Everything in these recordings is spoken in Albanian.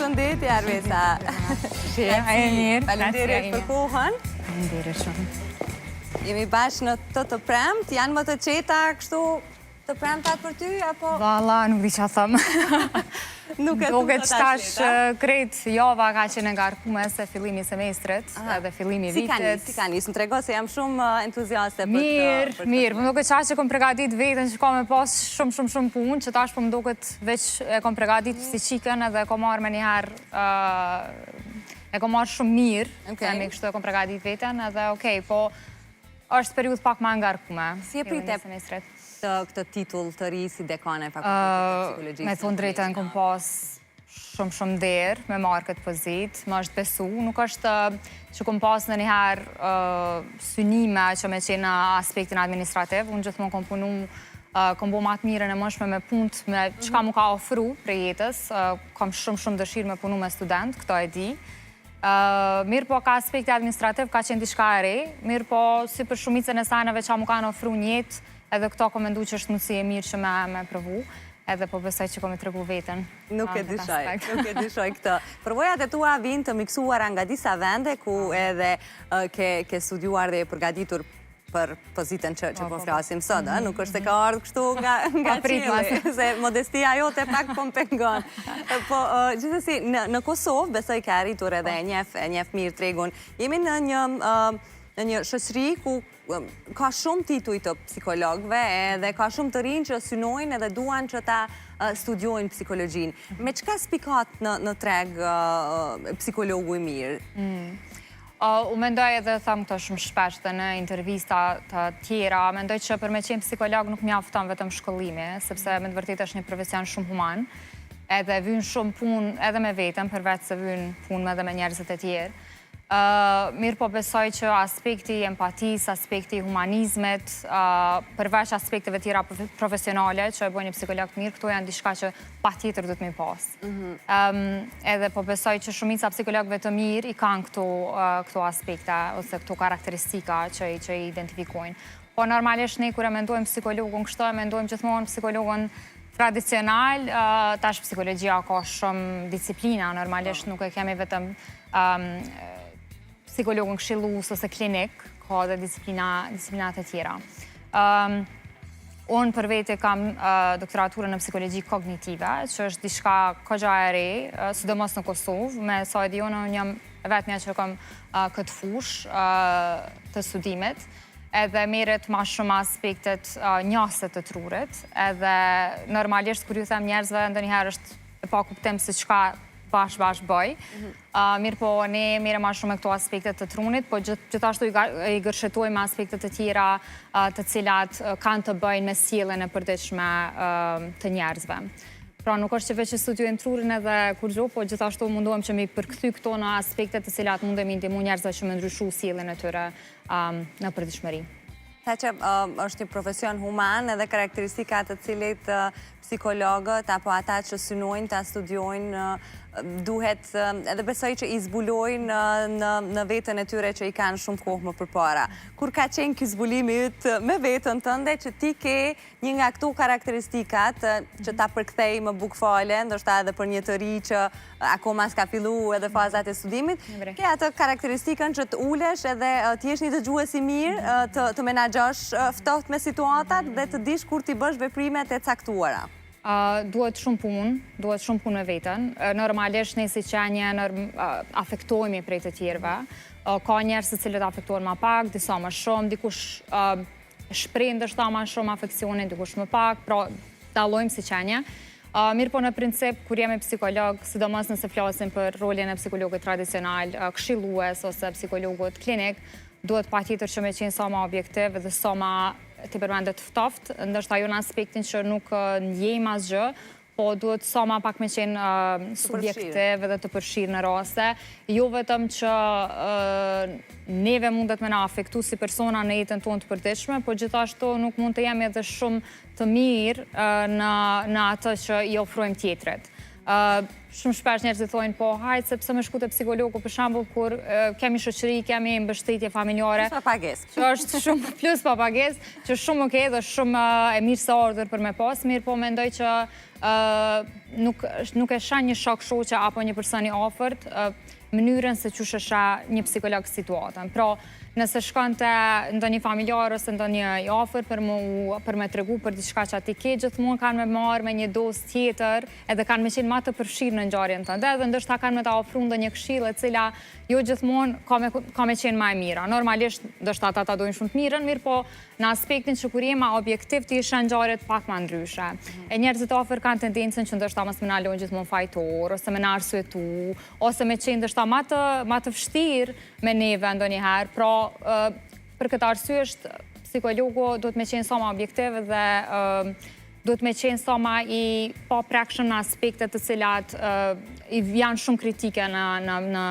Përshëndetje, Arvesa. E mirë. Faleminderit për kohën. Faleminderit shumë. Jemi bashkë në të premt, janë më të qeta kështu të premtat për ty, apo? Valla, nuk di që a thëmë. Nuk e Duket që tash krejt java ka qenë ngarkume se fillimi semestrit edhe fillimi vitet. Si ka njësë, më trego se jam shumë entuziaste për të... Mirë, më duket që kom pregadit vetën që ka me pas shumë punë, që tash po më duket veç e kom pregadit psiqikën edhe kom marrë me njëherë e kom marrë shumë mirë, me kështu e kom pregadit vetën edhe okej, po është periud pak ma ngarkume. Si e pritet këtë titull të ri si dekane e Fakultetit të Psikologjisë? Me thonë drejtën kom pas shumë derë me marrë këtë pozit, më është besu, nuk është që kom pas në njëherë synime që me qenë aspektin administrativ, unë gjithmonë kom punu, kom bo matë mirën e mëshme me punt, me qka mu ka ofru për jetës, kom shumë dëshirë me punu me student, këto e di. Mirë po ka aspekti administrativ, ka qenë diçka e re, mirë po si për shumicën e sajnëve që mu ka në ofru njetë, edhe këto komendu që është mundësi e mirë që me provu, edhe po besoj që kom e tregu vetën. Nuk e dyshoj këtë. Përvojat e tua vinë të miksuara nga disa vende, ku edhe ke studiuar dhe e përgatitur për pozitën që po flasim sot, nuk është se ka ardhë kështu nga qili, se modestia jote pak po më pengon. Po, gjithësi, në Kosovë, besoj ke arritur edhe e njef mirë tregun, jemi në një shoqëri ku ka shumë tituj të psikologëve edhe ka shumë të rinj që synojnë edhe duan që ta studiojnë psikologjinë. Me çka spikat në treg psikologu i mirë? U mendoj edhe thamë këto shumë shpesh dhe në intervista të tjera, mendoj që për me qenë psikolog nuk mjafton vetëm shkollimi, sepse me të vërtet është një profesion shumë human, edhe vynë shumë punë edhe me vetëm, përveç se vynë punë edhe me njerëzit e tjerë. Mirë po besoj që aspekti empatis, aspekti humanizmet, përveç aspekteve tjera profesionale që e bojnë një psikolog të mirë, këto janë diçka që pa tjetër dhëtë me pas. Edhe po besoj që shumica psikologëve të mirë i kanë këto aspekte ose këto karakteristika që i identifikojnë. Po normalisht ne kur e mendojmë psikologun kështu, e mendojmë gjithmonë psikologun tradicional, tash psikologjia ka shumë disiplina, normalisht nuk e kemi vetëm psikologun këshillus ose klinik, ka dhe disiplinat e tjera. Unë për vete kam doktoraturën në psikologji kognitive, që është diçka këgja e re, sidomos në Kosovë, me sa e dionë unë jam vetëmja që kam këtë fush të studimit, edhe meret ma shumë aspektet njaset të trurit, edhe normalisht kur ju them njerëzve ndë njëherë është e pa kuptim se qka bash bëj. Mirë po, ne mire ma shumë e këto aspektet të trunit, po gjithashtu i gërshetojmë aspektet të tjera të cilat kanë të bëjnë me sjelljen e përditshme të njerëzve. Pra nuk është që veç e studiojmë trurin edhe kur gjo, po gjithashtu mundohem që mi përkthy këto në aspektet të cilat mundemi ndihmu njerëzve që me ndryshu sjelljen e tyre në përditshmëri. Ta që është një profesion human edhe karakteristikat të cilit psikologët apo ata që synojnë ta studiojnë duhet edhe besoj që i zbulojnë në vetën e tyre që i kanë shumë kohë më përpara. Kur ka qenë ky zbulimi yt me vetën tënde që ti ke një nga këto karakteristikat që ta përkthej më bukfale, ndoshta edhe për një të ri që akoma s'ka fillu edhe fazat e studimit, ke atë karakteristikën që të ulesh edhe të jesh një dëgjues i mirë, të menaxhosh ftohtë me situatat dhe të dish kur ti bësh veprimet e caktuara. Duhet shumë punë me vetën. Normalisht ne si qenje afektojmi prej të tjerve. Ka njerëz të cilët afektojnë ma pak, disa më shumë, dikush shpreh ndoshta ma shumë afeksionin, dikush më pak, pra dallojmë si qenje. Mirë po në princip, kur jemi psikolog, sidomos nëse flasim për rolin e psikologët tradicional, këshillues ose psikologët klinik, duhet pa tjetër që me qenë sa ma objektiv dhe sa ma të përmendet ftoft, ndështë ajo në aspektin që nuk ndjejmë asgjë, po duhet sa ma pak me qenë subjektiv dhe të përfshirë në raste, jo vetëm që neve mundet me na afektu si persona në jetën tonë të përditshme, po gjithashtu nuk mund të jemi edhe shumë të mirë në atë që i ofrojmë tjetrit. Shumë shpesh njerëzit thojnë po hajt sepse më shku te psikologu për shembull kur kemi shoqëri, kemi mbështetje familjare. Plus pa pagesë. Që është shumë plus pa pagesë, që shumë okay dhe shumë e mirë se ardhur për me pas, mirë po mendoj që nuk e shah një shok shoqe apo një person i afërt mënyrën se çu shesha një psikolog situatën. Pra, nëse shkon te ndonjë familjar ose ndonjë i afërt për me tregu për diçka që ati ke, gjithmonë kanë me marrë me një dozë tjetër, edhe kanë me qenë ma të përfshirë në ngjarjen tënde, edhe ndoshta kanë me ta ofruar ndonjë këshillë e cila jo gjithmonë ka me qenë më e mira. Normalisht ndoshta ata ta dojnë shumë të mirën, mirë po në aspektin që kur jema objektiv të isha ngjarjet pak më ndryshe. E njerëzit afër kanë tendencën që ndoshta mos më na lënë gjithmonë fajtor ose më na arsyetu ose me qenë ndoshta ma të vështirë me neve ndonjëherë. Pra, për këtë arsye është psikologu duhet me qenë sa më objektiv dhe duhet me qenë sa më i paprekshëm në aspektet të cilat i janë shumë kritike në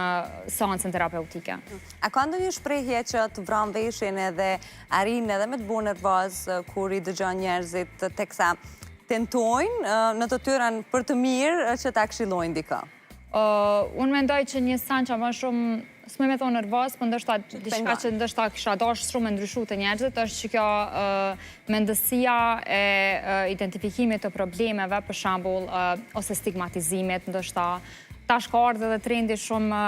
seancën terapeutike. A ka ndonjë shprehje që të vran veshin edhe arrin edhe me të bu nervoz kur i dëgjon njerëzit teksa tentojnë në të tyren për të mirë që ta këshillojnë dikë? Unë mendoj që një san që më shumë s'me me thonë nervoz, për ndoshta diçka që ndoshta kisha dashur shumë me ndryshu të njerëzit, është që kjo mendësia e identifikimit të problemeve, për shembull, ose stigmatizimit, ndoshta tash ka ardhur edhe trendi shumë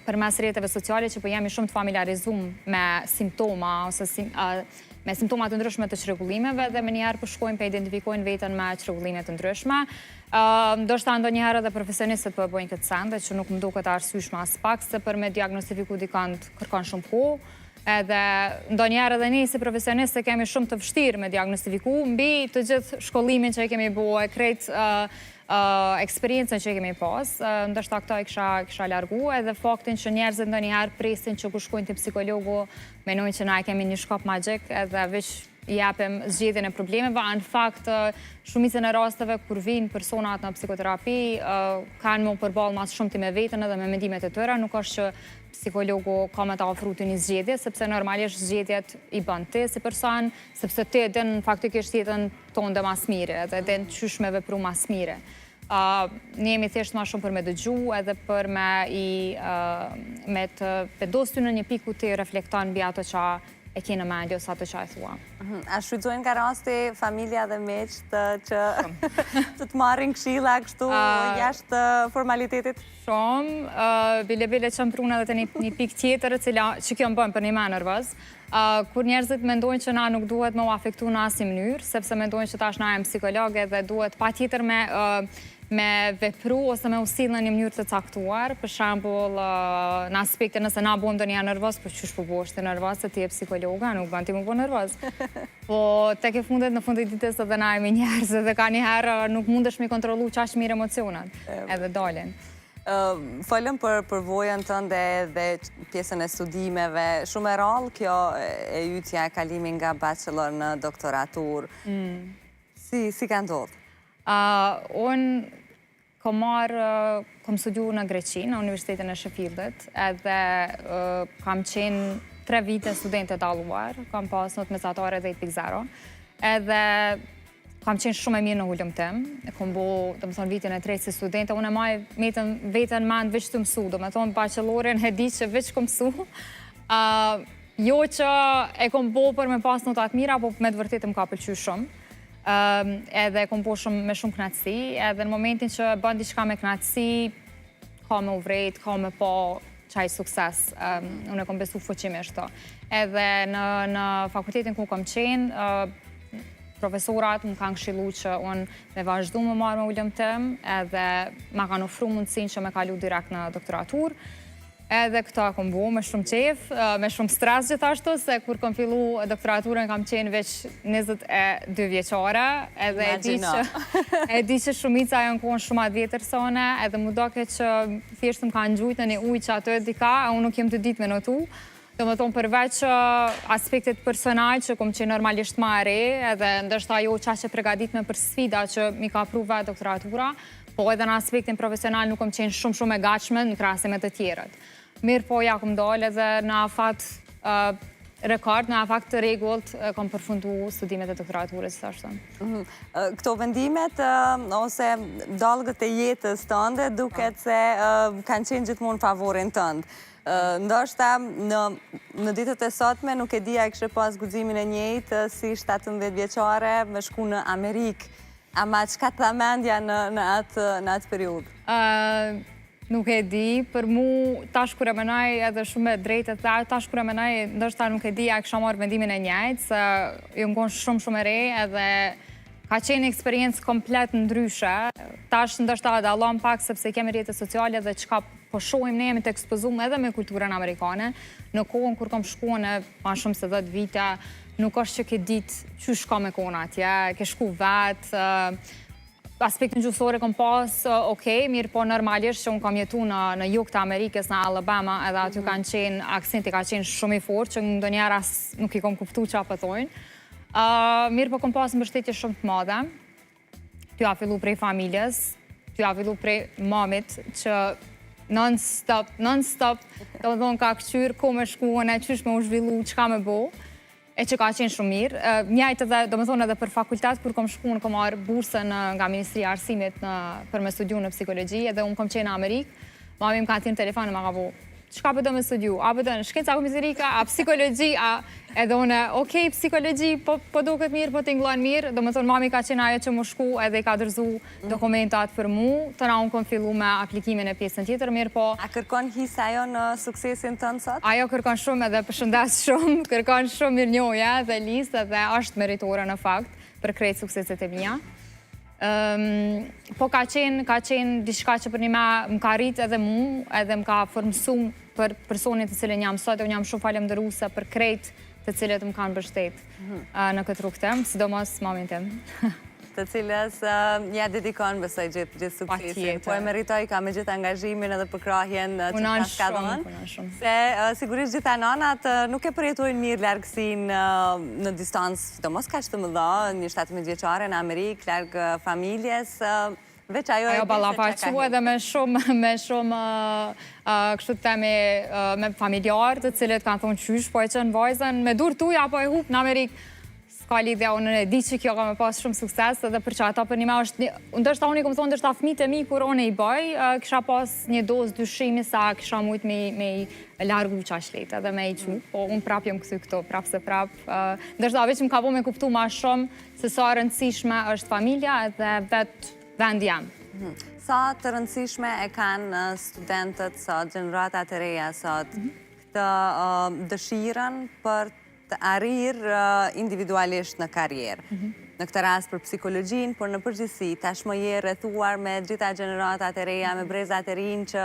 përmes rrjeteve sociale që po jemi shumë të familiarizuar me simptoma ose me simptoma të ndryshme të çrregullimeve dhe më njëherë po shkojnë pe identifikojnë veten me çrregullime të ndryshme. Ndoshta ndonjëherë edhe profesionistët po e bëjnë këtë sende që nuk më duket arsyeshme as pak se për me diagnostifiku dikant kërkon shumë kohë. Edhe ndonjëherë edhe ne si profesionistë kemi shumë të vështirë me diagnostifiku mbi të gjithë shkollimin që kemi bue, krejt eksperiencën që kemi pas, ndoshta këto i kisha largu edhe faktin që njerëzit ndonjëherë presin që kur shkojnë te psikologu menojnë që na e kemi një shkop magjik edhe veç i japim zgjedhjen e problemeve, në fakt shumicën e rasteve kur vinë personat në psikoterapi kanë më përballë mas shumë ti me veten edhe me mendimet e tyre, nuk është që psikologu ka me ta ofru të një zgjedhje, sepse normalisht zgjedhjet i bën ti si person, sepse ti din faktikisht jetën tonë dhe mas mire, edhe din qysh me vepru mas mire. Ne jemi thjesht ma shumë për me dëgju edhe për me të pedosë ty në një piku ti reflekton mbi ato që e kene mendje ose ato që e thua. A shfrytëzojnë ka rasti familja dhe meqt që të të marrin këshilla kështu jashtë formalitetit? Shumë, bile që më pruna dhe të një pik tjetër që kjo më bëjmë për një me nervoz. Kur njerëzit mendojnë që na nuk duhet me u afektu në asnjë mënyrë, sepse mendojnë që tash na jem psikologe dhe duhet patjetër me vepru ose me usill në një mënyrë të caktuar, për shembull në aspektin nëse na bëjmë ndonjë nervoz, po çush po bëhesh ti nervoz se ti je psikologa, nuk bën ti më bën nervoz. Po tek e fundit në fundit ditës edhe na jemi njerëz dhe ka një herë nuk mundesh me kontrollu çaq mirë emocionat, edhe dalin. Folëm për vojën tënde dhe pjesën e studimeve. Shumë e rallë kjo e ytja e kalimi nga bachelor në doktoratur. Si ka ndodhë? Unë kom studiu në Greqi, në Universitetin e Sheffieldit, edhe kam qenë 3 vite studente dalluar, kam pas not mesatare dhe 8.0, edhe kam qenë shumë e mirë në ullëm tim, kom bo, të më thonë, vitin e 3 si studente, unë e maj vetën mandë veç të mësu, do me thonë, bachelorin e di që veç kom mësu, jo që e kom bo për me pas notat mira, po me të vërtet më ka pëlqy shumë, edhe kom bo me shumë knatësi, edhe në momentin që bën diçka me knatësi, ka me uvrejt, ka me pa qaj sukses, unë e kom besu fuqimisht to. Edhe në fakultetin ku kom qenë, profesorat më kanë këshillu që unë me vazhdu më marrë me ullëm tim, edhe ma kanë ofru mundësin që me kalu direkt në doktoratur. Edhe këta kom bu me shumë qef, me shumë stres gjithashtu, se kur kom fillu doktoraturën kam qenë veç 22 vjeqare, edhe e di që shumica janë konë shumë atë vjetër sone, edhe mu doke që thjesht më kanë gjujt në një uj që ato e dika, a unë nuk jem të dit me notu. Do më tonë përveç aspektet personal që kom qenë normalisht ma e re, edhe ndështë ajo qaqe pregaditme për sfida që mi ka pru vetë doktoratura, po edhe në aspektin profesional nuk kom qenë shumë e gatshme në krahasim me të tjerët. Mirë po ja kom dalë edhe në afat rekord, në fakt të rregullt kam përfundu studimet e doktoraturës, si thashtë. Këto vendimet ose dallgët e jetës tënde duket se kanë qenë gjithmonë favorin tënd. Ndoshta në ditët e sotme nuk e dija kishe pas guximin e njëjtë si 17 vjeçare me shku në Amerikë. Ama çka ta mendja në atë periudhë? Nuk e di, për mu tash kur e menaj edhe shumë e drejtë, tash kur e menaj ndoshta nuk e di a kisha marrë vendimin e njëjtë, se ju ngon shumë e re edhe ka qenë eksperiencë komplet ndryshe. Tash ndoshta dallon pak sepse kemi rrjetet sociale dhe çka po shohim ne jemi të ekspozuar edhe me kulturën amerikane. Në kohën kur kam shkuar në ma shumë se 10 vite, nuk është që ke ditë qysh ka me kona atje, ke shku vetë, aspektin gjusore kom pas, okej, mirë po normalisht që unë kam jetu në jug të Amerikës, në Alabama, edhe aty kanë qenë, aksenti ka qenë shumë i fort, që ndonjëherë as nuk i kom kuptu që apo thojnë. Mirë po kom pas mbështetje shumë të madhe, t'ja fillu prej familjes, t'ja fillu prej mamit, që non-stop, do më thonë ka këqyrë, ku me shkuën e qysh me u zhvillu, qka me bo, e që ka qenë shumë mirë. Njajtë edhe, do më thonë edhe për fakultet, kur kom shku në kom arë bursën nga Ministria Arsimit për me studiu në psikologji, edhe unë kom qenë në Amerikë, mami më ka aty në telefon e më ka po, qka për do me studiu? A për do në shkenca komizerika, a psikologji, edhe une, okej, psikologji, po do këtë mirë, po t'inglon mirë, do më thonë mami ka qenë ajo që më shku edhe i ka dërzu dokumentat për mu, të na unë kom fillu me aplikimin e pjesën tjetër, mirë po... A kërkon hisa ajo në suksesin të nësot? Ajo kërkon shumë edhe përshëndes shumë, kërkon shumë mirë njoja dhe listë dhe është meritore në fakt për krejt sukseset e mija. Po ka qenë diçka që për një më ka rrit edhe mu, edhe më ka formësu për personit të cilën jam sot, e unë jam shumë falemnderuese për krejt të cilët më kanë mbështet në këtë rrugë tem, sidomos mamin tim. Të cilës ja dedikon besoj gjithë suksesin. Po e meritoj ka me gjithë angazhimin edhe përkrahjen që pas ka dhënë. Se sigurisht gjitha nanat nuk e përjetojnë mirë largësin në distancë, sidomos ka që të më dha, një 17 vjeçare në Amerikë, largë familjes, veç ajo e ajo ballafaqu edhe me shumë kështu të temi me familjarë të cilët kanë thonë qysh, po e qënë vajzën, me dur tuja, po e hup në Amerikë. Ka lidhja, unë e di që kjo ka me pas shumë sukses, edhe për që ata për një me është, ndërshta unë i kom thonë, ndërshta fmit e mi, kur unë i bëj, kisha pas një dozë dyshimi sa kisha mujt me i largu qash letë, edhe me i qu, po unë prap jom këthy këto, prap se prap. Ndërshta veç më ka po me kuptu ma shumë, se sa rëndësishme është familja edhe vetë vend jam. Sa të rëndësishme e kanë studentët sot, gjeneratat e reja sot, këtë dëshiren për të arrirë individualisht në karierë. Në këtë rast për psikologjin, por në përgjithësi, tashmë je rrethuar me gjitha gjeneratat e reja, me brezat e rinj që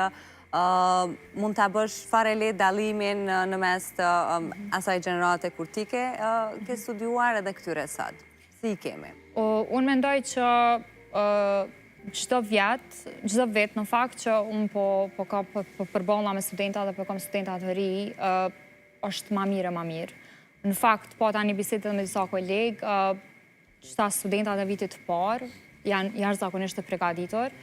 mund të bësh fare lehtë dallimin në mes të asaj gjenerate kur ti ke studiuar edhe këtyre sot. Si i kemi? Unë mendoj që çdo vit në fakt që unë po përballa me studenta dhe po kam studenta të ri, është ma mirë. Në fakt, po tani bisedë me disa kolegë, qëta studentat e vitit parë janë jashtëzakonisht të përgatitur,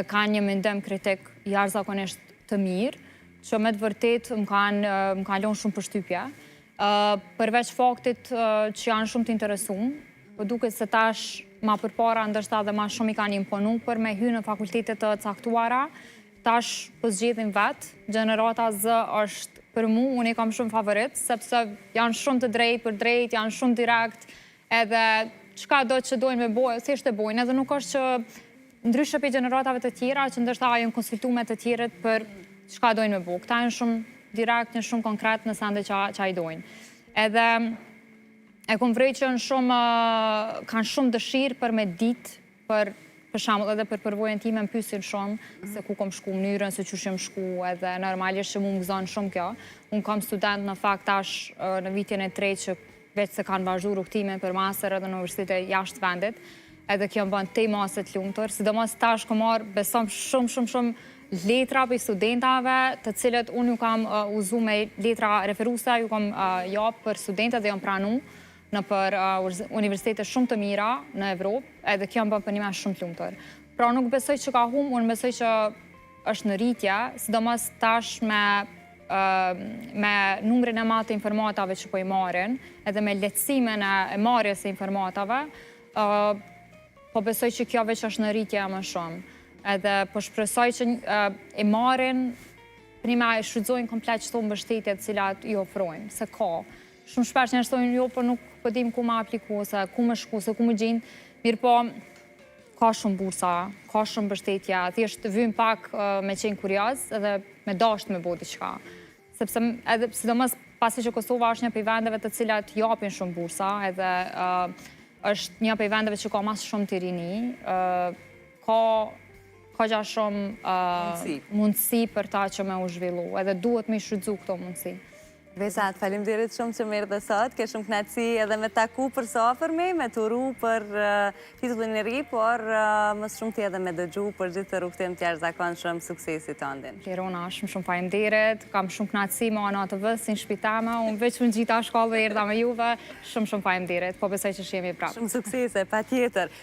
kanë një mendim kritik jashtëzakonisht të mirë, që me të vërtet më kanë lënë shumë përshtypje. Përveç faktit që janë shumë të interesuar, po duket se tash ma përpara ndërsa dhe ma shumë i kanë imponu për me hyrë në fakultetet të caktuara, tash po zgjedhin vetë, gjenerata Z është për mu, unë i kam shumë favorit, sepse janë shumë të drejt për drejt, janë shumë direkt, edhe qka do që dojnë me bojë, si është e bojnë, edhe nuk është që ndryshë për gjeneratave të tjera, që ndërsa ajën konsultu me të tjeret për qka dojnë me bojë. Këta janë shumë direkt, janë shumë konkret në sende që a i dojnë. Edhe e kom vrej që kanë shumë dëshirë për me ditë, për shembull edhe për përvojën time më pyesin shumë se ku kam shku, mënyrën se çu jam shku, edhe normalisht që më gëzon shumë kjo. Unë kam student në fakt tash në vitin e 3 që veç se kanë vazhduar rrugtimin për master edhe në universitete jashtë vendit, edhe kjo më bën te masë të lumtur, sidomos tash kam marr besom shumë letra për studentave, të cilët unë ju kam uzu me letra referuese, ju kam jap për studentët dhe jam pranu në për universitete shumë të mira në Evropë, edhe kjo më bën për një mas shumë të lumtur. Pra nuk besoj që ka unë besoj që është në rritje, sidomos tash me me numrin e madh të informatave që po i marrin, edhe me lehtësimin e marrjes së informatave, po besoj që kjo veç është në rritje më shumë. Edhe po shpresoj që i marrin, prima e shfrytëzojnë komplet çdo mbështetje të cilat i ofrojnë, se ka. Shumë shpesh njerëz thonë jo, po nuk po dim ku më apliku, se ku më shku, se ku më gjejnë. Mirë po, ka shumë bursa, ka shumë mbështetje, thjesht vyn pak me qenë kurioz edhe me dashur me bëu diçka. Sepse edhe sidomos pasi që Kosova është një prej vendeve të cilat japin shumë bursa, edhe është një prej vendeve që ka mas shumë të rini, ka gja shumë mundësi për ta që me u zhvillu, edhe duhet me i shfrytëzu këto mundësi. Vesat, faleminderit shumë që merr dhe sot, ke shumë kënaqësi edhe me taku për së afërmi, me turu për titullin e ri, por më shumë ti edhe me dëgju për gjithë të rrugtim të jashtëzakonshëm suksesit tëndin. Lirona, shumë faleminderit, kam shumë kënaqësi me Ana TV si në shtëpi teme, unë veç më ngjita shkollë erdha me juve, shumë faleminderit, po besoj që shihemi prapë. Shumë suksese, patjetër.